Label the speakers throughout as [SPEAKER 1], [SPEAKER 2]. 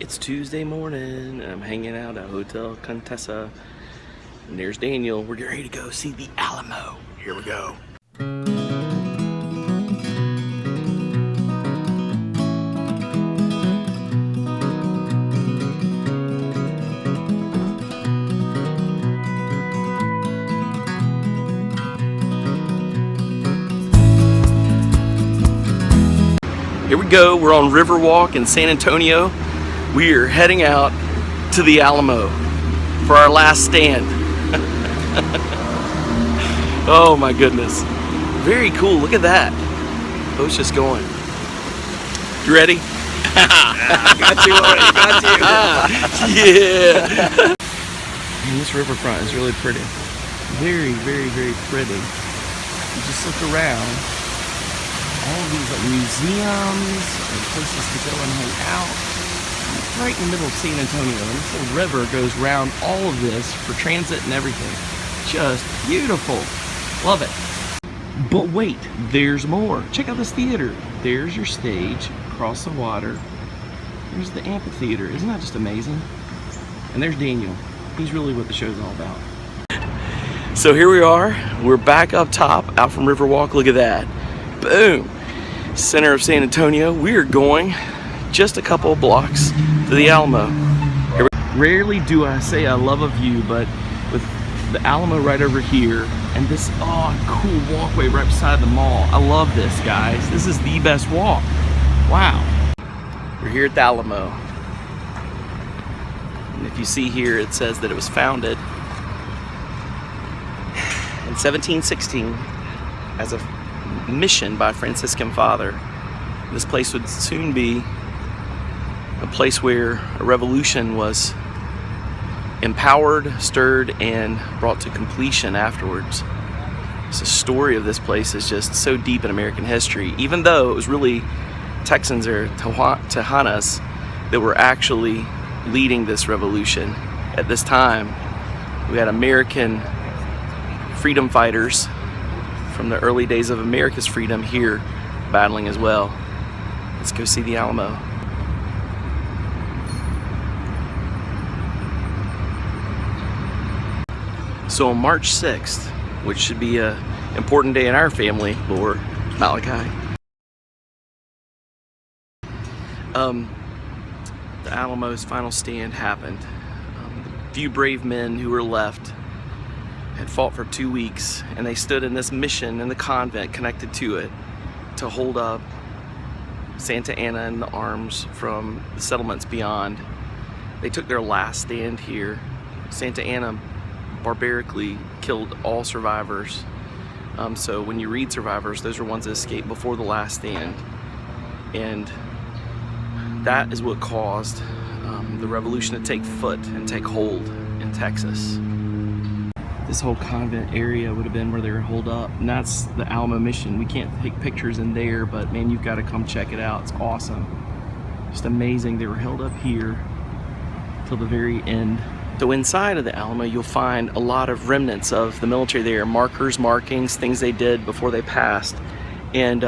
[SPEAKER 1] It's Tuesday morning, and I'm hanging out at Hotel Contessa. And there's Daniel. We're ready to go see the Alamo. Here we go. Here we go. We're on Riverwalk in San Antonio. We are heading out to the Alamo for our last stand. Oh my goodness. Very cool. Look at that. Boat's just going. You ready?
[SPEAKER 2] Got you already. Got you.
[SPEAKER 1] Yeah. And this riverfront is really pretty. Very, very, very pretty. You just look around. All of these like museums and places to go and hang out. Right in the middle of San Antonio, and this little river goes around all of this for transit and everything. Just beautiful. Love it. But wait, there's more. Check out this theater. There's your stage across the water. There's the amphitheater. Isn't that just amazing? And there's Daniel. He's really what the show's all about. So here we are. We're back up top, out from Riverwalk. Look at that. Boom. Center of San Antonio. We are going just a couple of blocks to the Alamo. Rarely do I say I love a view, but with the Alamo right over here and this cool walkway right beside the mall, I love this, guys. This is the best walk. Wow. We're here at the Alamo. And if you see here, it says that it was founded in 1716 as a mission by a Franciscan father. This place would soon be a place where a revolution was empowered, stirred, and brought to completion afterwards. So the story of this place is just so deep in American history, even though it was really Texans or Tejanas that were actually leading this revolution. At this time, we had American freedom fighters from the early days of America's freedom here battling as well. Let's go see the Alamo. So on March 6th, which should be an important day in our family, Lord Malachi, the Alamo's final stand happened. The few brave men who were left had fought for 2 weeks, and they stood in this mission in the convent connected to it to hold up Santa Ana and the arms from the settlements beyond. They took their last stand here. Santa Ana barbarically killed all survivors. So when you read survivors, those are ones that escaped before the last stand. And that is what caused the revolution to take foot and take hold in Texas. This whole convent area would have been where they were holed up, and that's the Alamo mission. We can't take pictures in there, but man, you've got to come check it out. It's awesome. Just amazing. They were held up here till the very end. So inside of the Alamo, you'll find a lot of remnants of the military there, markers, markings, things they did before they passed. And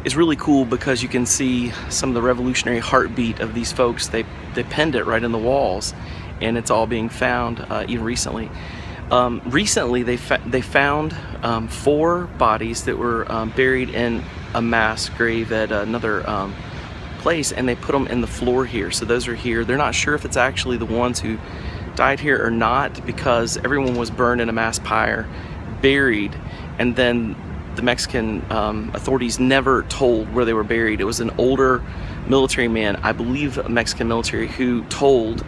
[SPEAKER 1] it's really cool because you can see some of the revolutionary heartbeat of these folks. They penned it right in the walls, and it's all being found even recently. Recently, they found 4 bodies that were buried in a mass grave at another place, and they put them in the floor here. So those are here. They're not sure if it's actually the ones who died here or not, because everyone was burned in a mass pyre, buried, and then the Mexican authorities never told where they were buried. It was an older military man, I believe Mexican military, who told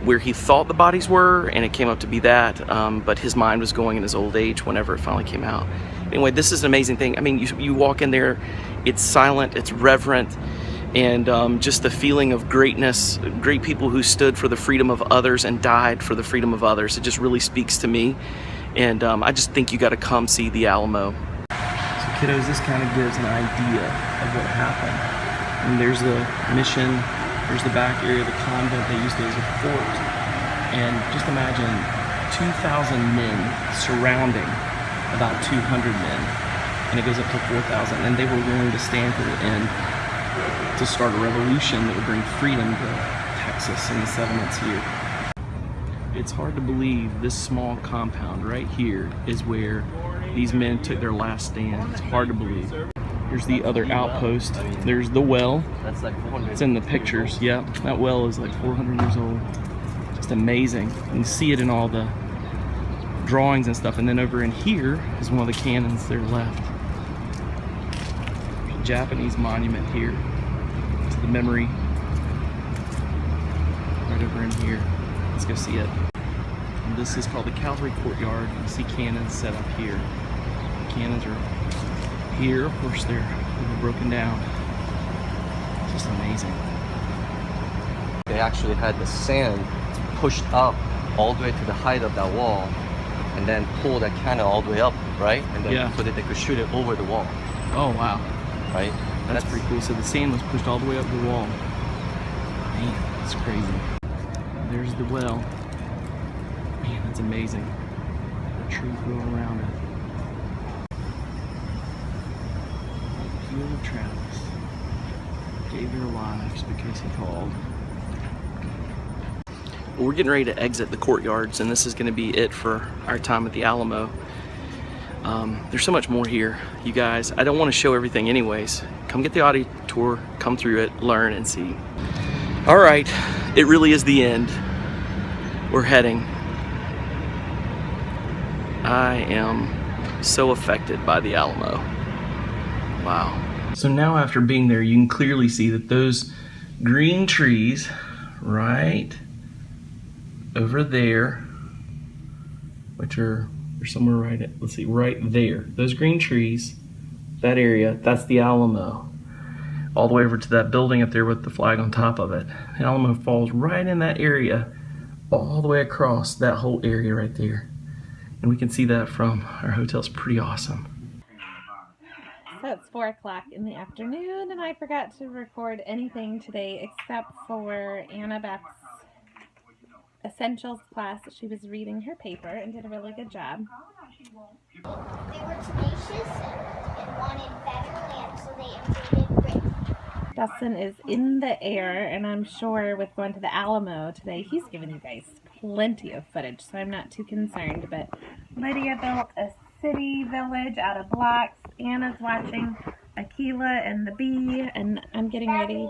[SPEAKER 1] where he thought the bodies were, and it came up to be that, but his mind was going in his old age whenever it finally came out. Anyway, this is an amazing thing. I mean, you walk in there, it's silent, it's reverent, and just the feeling of greatness, great people who stood for the freedom of others and died for the freedom of others. It just really speaks to me, and I just think you got to come see the Alamo. So kiddos, this kind of gives an idea of what happened. And there's the mission, there's the back area of the convent they used it as a fort, and just imagine 2,000 men surrounding about 200 men, and it goes up to 4,000, and they were willing to stand to the end to start a revolution that would bring freedom to Texas and the settlements here. It's hard to believe this small compound right here is where these men took their last stand. It's hard to believe. Here's the other outpost. There's the well.
[SPEAKER 2] That's like 400.
[SPEAKER 1] It's in the pictures. Yep, that well is like 400 years old. Just amazing. You can see it in all the drawings and stuff. And then over in here is one of the cannons that are left. There's a Japanese monument here to the memory. Right over in here. Let's go see it. And this is called the Cavalry Courtyard. You see cannons set up here. The cannons are here. Of course, they're broken down. It's just amazing.
[SPEAKER 2] They actually had the sand pushed up all the way to the height of that wall, and then pull that cannon all the way up, right? And then so that they could shoot it over the wall.
[SPEAKER 1] Oh wow!
[SPEAKER 2] Right?
[SPEAKER 1] That's pretty cool. So the sand was pushed all the way up the wall. Man, that's crazy. There's the well. Man, that's amazing. The trees growing around it. Few of the Travis gave their lives because he called. Well, we're getting ready to exit the courtyards, and this is going to be it for our time at the Alamo. There's so much more here, you guys. I don't want to show everything anyways. Come get the audio tour, come through it, learn, and see. All right, it really is the end. We're heading. I am so affected by the Alamo. Wow. So now after being there, you can clearly see that those green trees right over there, which are somewhere right at, let's see, right there. Those green trees, that area, that's the Alamo. All the way over to that building up there with the flag on top of it. The Alamo falls right in that area, all the way across that whole area right there. And we can see that from our hotel. It's pretty awesome.
[SPEAKER 3] So it's 4 o'clock in the afternoon, and I forgot to record anything today except for Annabeth's Essentials class. She was reading her paper and did a really good job.
[SPEAKER 4] They were tenacious and wanted better land, so they invaded Britain.
[SPEAKER 3] Dustin is in the air, and I'm sure with going to the Alamo today, he's given you guys plenty of footage, so I'm not too concerned. But Lydia built a city village out of blocks. Anna's watching Aquila and the bee, and I'm getting ready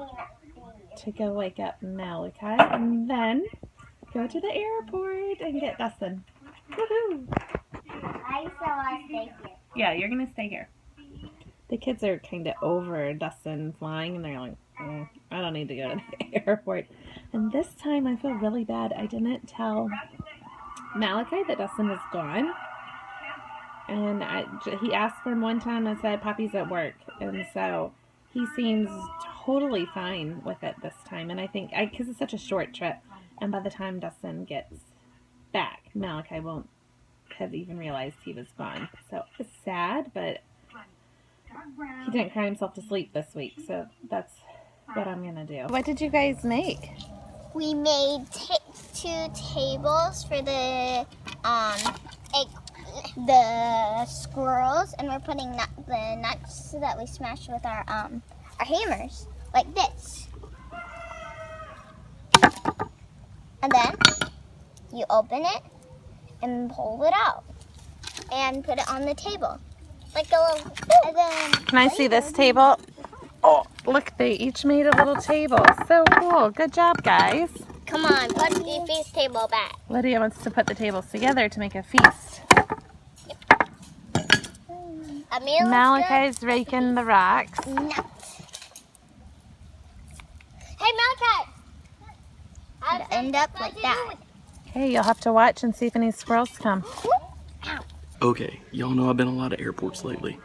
[SPEAKER 3] to go wake up Malachi, and then go to the airport and get Dustin. Woohoo!
[SPEAKER 4] I still want to stay here.
[SPEAKER 3] Yeah, you're gonna stay here. The kids are kind of over Dustin flying, and they're like, I don't need to go to the airport. And this time I feel really bad. I didn't tell Malachi that Dustin was gone. And he asked for him one time and said, Poppy's at work. And so he seems totally fine with it this time. And I think, because it's such a short trip, and by the time Dustin gets back, Malachi won't have even realized he was gone. So it's sad, but he didn't cry himself to sleep this week. So that's what I'm going to do. What did you guys make?
[SPEAKER 4] We made 2 tables for the squirrels, and we're putting the nuts that we smashed with our hammers, like this. And then you open it and pull it out and put it on the table, like a little. And then
[SPEAKER 3] can I see this table? Oh, look, they each made a little table. So cool. Good job, guys.
[SPEAKER 4] Come on, put the feast table back.
[SPEAKER 3] Lydia wants to put the tables together to make a feast. Malachi's raking the rocks.
[SPEAKER 4] Nuts. Hey, Malachi! I'll end up like that.
[SPEAKER 3] Okay, you'll have to watch and see if any squirrels come.
[SPEAKER 1] Okay, y'all know I've been a lot of airports lately.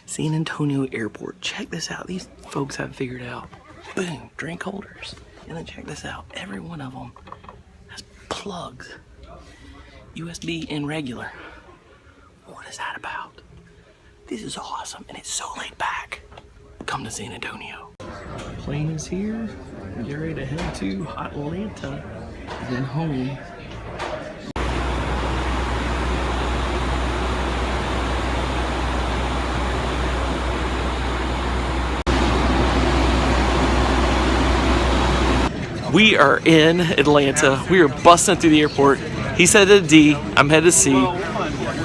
[SPEAKER 1] San Antonio Airport. Check this out. These folks have figured out. Boom, drink holders. And then check this out. Every one of them has plugs. USB and regular. What is that about? This is awesome, and it's so laid back. Come to San Antonio. Plane is here. Get ready to head to Atlanta, then home. We are in Atlanta. We are busting through the airport. He's headed to D. I'm headed to C.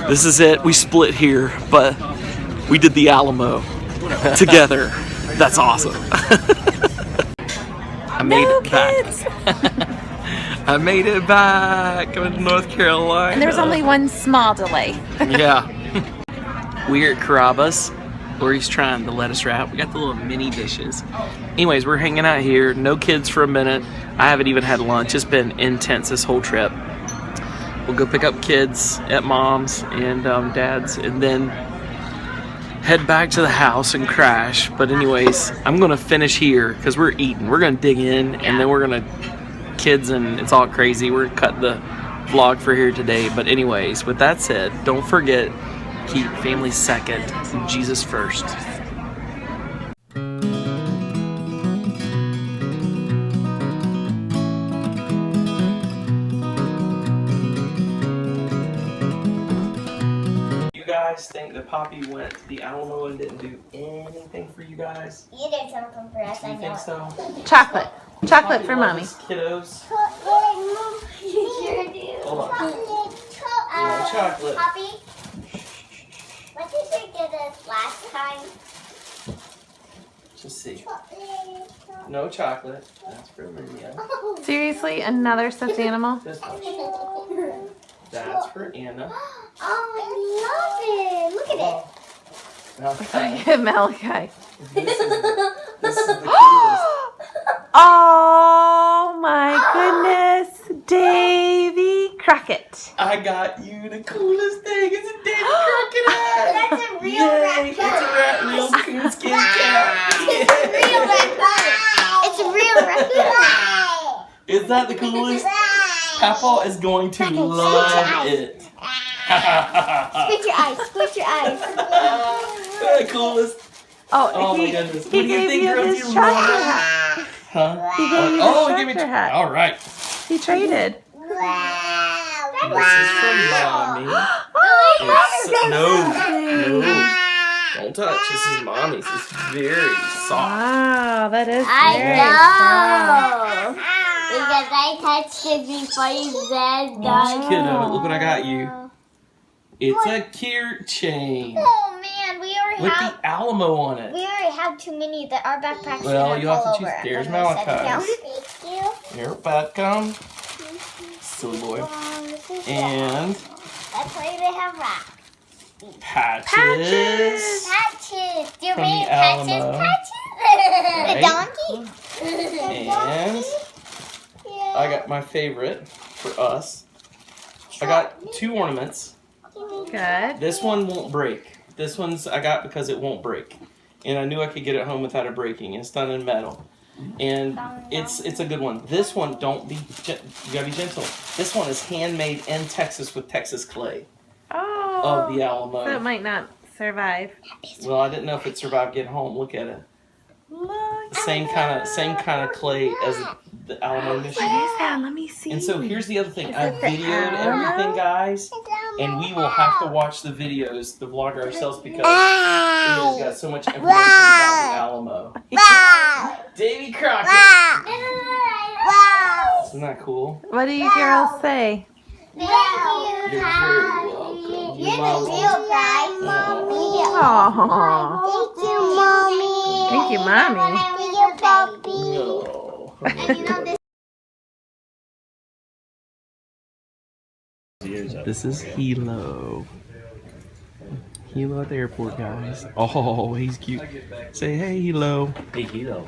[SPEAKER 1] This is it. We split here, but we did the Alamo together. That's awesome. I made it back. I made it back. Coming to North Carolina.
[SPEAKER 3] And there's only one small delay.
[SPEAKER 1] Yeah. We're at Carrabba's, where he's trying the lettuce wrap. We got the little mini dishes. Anyways, we're hanging out here. No kids for a minute. I haven't even had lunch. It's been intense this whole trip. We'll go pick up kids at mom's and dad's, and then head back to the house and crash. But anyways, I'm gonna finish here because we're eating. We're gonna dig in, and then we're gonna kids, and it's all crazy. We're gonna cut the vlog for here today. But anyways, with that said, don't forget, keep family second and Jesus first. You guys think that Poppy went to the Alamo and didn't do anything for you guys?
[SPEAKER 4] You did something for us,
[SPEAKER 1] Do
[SPEAKER 4] I
[SPEAKER 1] you
[SPEAKER 4] know.
[SPEAKER 1] think so?
[SPEAKER 3] Chocolate. Chocolate
[SPEAKER 1] Poppy
[SPEAKER 3] for
[SPEAKER 1] loves
[SPEAKER 3] mommy.
[SPEAKER 1] us kiddos.
[SPEAKER 4] You sure do.
[SPEAKER 1] Hold on.
[SPEAKER 4] No
[SPEAKER 1] No chocolate.
[SPEAKER 4] Poppy, what did you get us last time?
[SPEAKER 1] Let's see. No chocolate. That's for Lydia.
[SPEAKER 3] Seriously, another stuffed animal?
[SPEAKER 1] This much. That's for Anna.
[SPEAKER 4] Oh, I love it. Look at it.
[SPEAKER 1] Okay.
[SPEAKER 3] Malachi.
[SPEAKER 1] This is the coolest.
[SPEAKER 3] Oh my goodness, Davy Crockett.
[SPEAKER 1] I got you the coolest thing. It's a Davy Crockett hat.
[SPEAKER 4] That's a real
[SPEAKER 1] Yay, it's a
[SPEAKER 4] raccoon.
[SPEAKER 1] real coonskin cat.
[SPEAKER 4] It's a real raccoon. It's a real raccoon.
[SPEAKER 1] Is that the coolest? Papa is going to love it.
[SPEAKER 4] Squint your eyes. Squint your eyes.
[SPEAKER 1] The coolest.
[SPEAKER 3] Oh,
[SPEAKER 1] my
[SPEAKER 3] he
[SPEAKER 1] goodness. What
[SPEAKER 3] he
[SPEAKER 1] do you
[SPEAKER 3] gave
[SPEAKER 1] think,
[SPEAKER 3] you
[SPEAKER 1] girls?
[SPEAKER 3] his
[SPEAKER 1] You
[SPEAKER 3] tractor
[SPEAKER 1] love it?
[SPEAKER 3] hat.
[SPEAKER 1] Huh?
[SPEAKER 3] He gave you
[SPEAKER 1] Oh,
[SPEAKER 3] his
[SPEAKER 1] give me
[SPEAKER 3] tractor hat.
[SPEAKER 1] All right.
[SPEAKER 3] He traded.
[SPEAKER 4] Wow.
[SPEAKER 1] This is from mommy. No. Don't touch. This is mommy's. It's very soft.
[SPEAKER 3] Wow, that is
[SPEAKER 4] I
[SPEAKER 3] very
[SPEAKER 4] know. Because I touched it before you said
[SPEAKER 1] Watch, kiddo. Look what I got you. It's a keychain
[SPEAKER 4] Oh man, we already
[SPEAKER 1] with
[SPEAKER 4] have.
[SPEAKER 1] the Alamo on it.
[SPEAKER 4] We already have too many that our backpacks
[SPEAKER 1] Well,
[SPEAKER 4] gonna
[SPEAKER 1] you have
[SPEAKER 4] fall
[SPEAKER 1] to choose.
[SPEAKER 4] over.
[SPEAKER 1] There's
[SPEAKER 4] I'm gonna set it down.
[SPEAKER 1] Malachi's.
[SPEAKER 4] Thank you.
[SPEAKER 1] Here, welcome. Silly boy. And
[SPEAKER 4] That's why they have rocks.
[SPEAKER 1] patches.
[SPEAKER 4] Patches. Do you
[SPEAKER 1] From
[SPEAKER 4] mean
[SPEAKER 1] the
[SPEAKER 4] patches?
[SPEAKER 1] Alamo.
[SPEAKER 4] Patches.
[SPEAKER 1] Right.
[SPEAKER 4] The donkey.
[SPEAKER 1] And I got my favorite for us. I got 2 ornaments.
[SPEAKER 3] good.
[SPEAKER 1] This one won't break. This one's I got because it won't break. And I knew I could get it home without it breaking. It's done in metal. And it's a good one. This one, don't be, you gotta be gentle. This one is handmade in Texas with Texas clay
[SPEAKER 3] Oh,
[SPEAKER 1] of the
[SPEAKER 3] so it
[SPEAKER 1] Alamo.
[SPEAKER 3] might not survive.
[SPEAKER 1] Well, I didn't know if it survived getting home. Look at it.
[SPEAKER 3] Look.
[SPEAKER 1] Same kind of clay as the Alamo mission.
[SPEAKER 3] What is that? Let me see.
[SPEAKER 1] And so here's the other thing.
[SPEAKER 3] Is
[SPEAKER 1] I
[SPEAKER 3] it the
[SPEAKER 1] videoed
[SPEAKER 3] Alamo?
[SPEAKER 1] everything, guys, and we will have to watch the videos, the vlog ourselves, because it's got so much information about the Alamo. Davy Crockett. Isn't that cool?
[SPEAKER 3] What do you girls say?
[SPEAKER 1] You're very welcome.
[SPEAKER 4] You're the real prize, Mommy.
[SPEAKER 3] Oh,
[SPEAKER 4] Thank you, Mommy.
[SPEAKER 3] thank you, mommy.
[SPEAKER 4] Thank you, Poppy.
[SPEAKER 1] No.
[SPEAKER 4] And you know this.
[SPEAKER 1] This is Hilo. Hilo at the airport, guys. Oh, he's cute. Say hey, Hilo.
[SPEAKER 2] Hey, Hilo.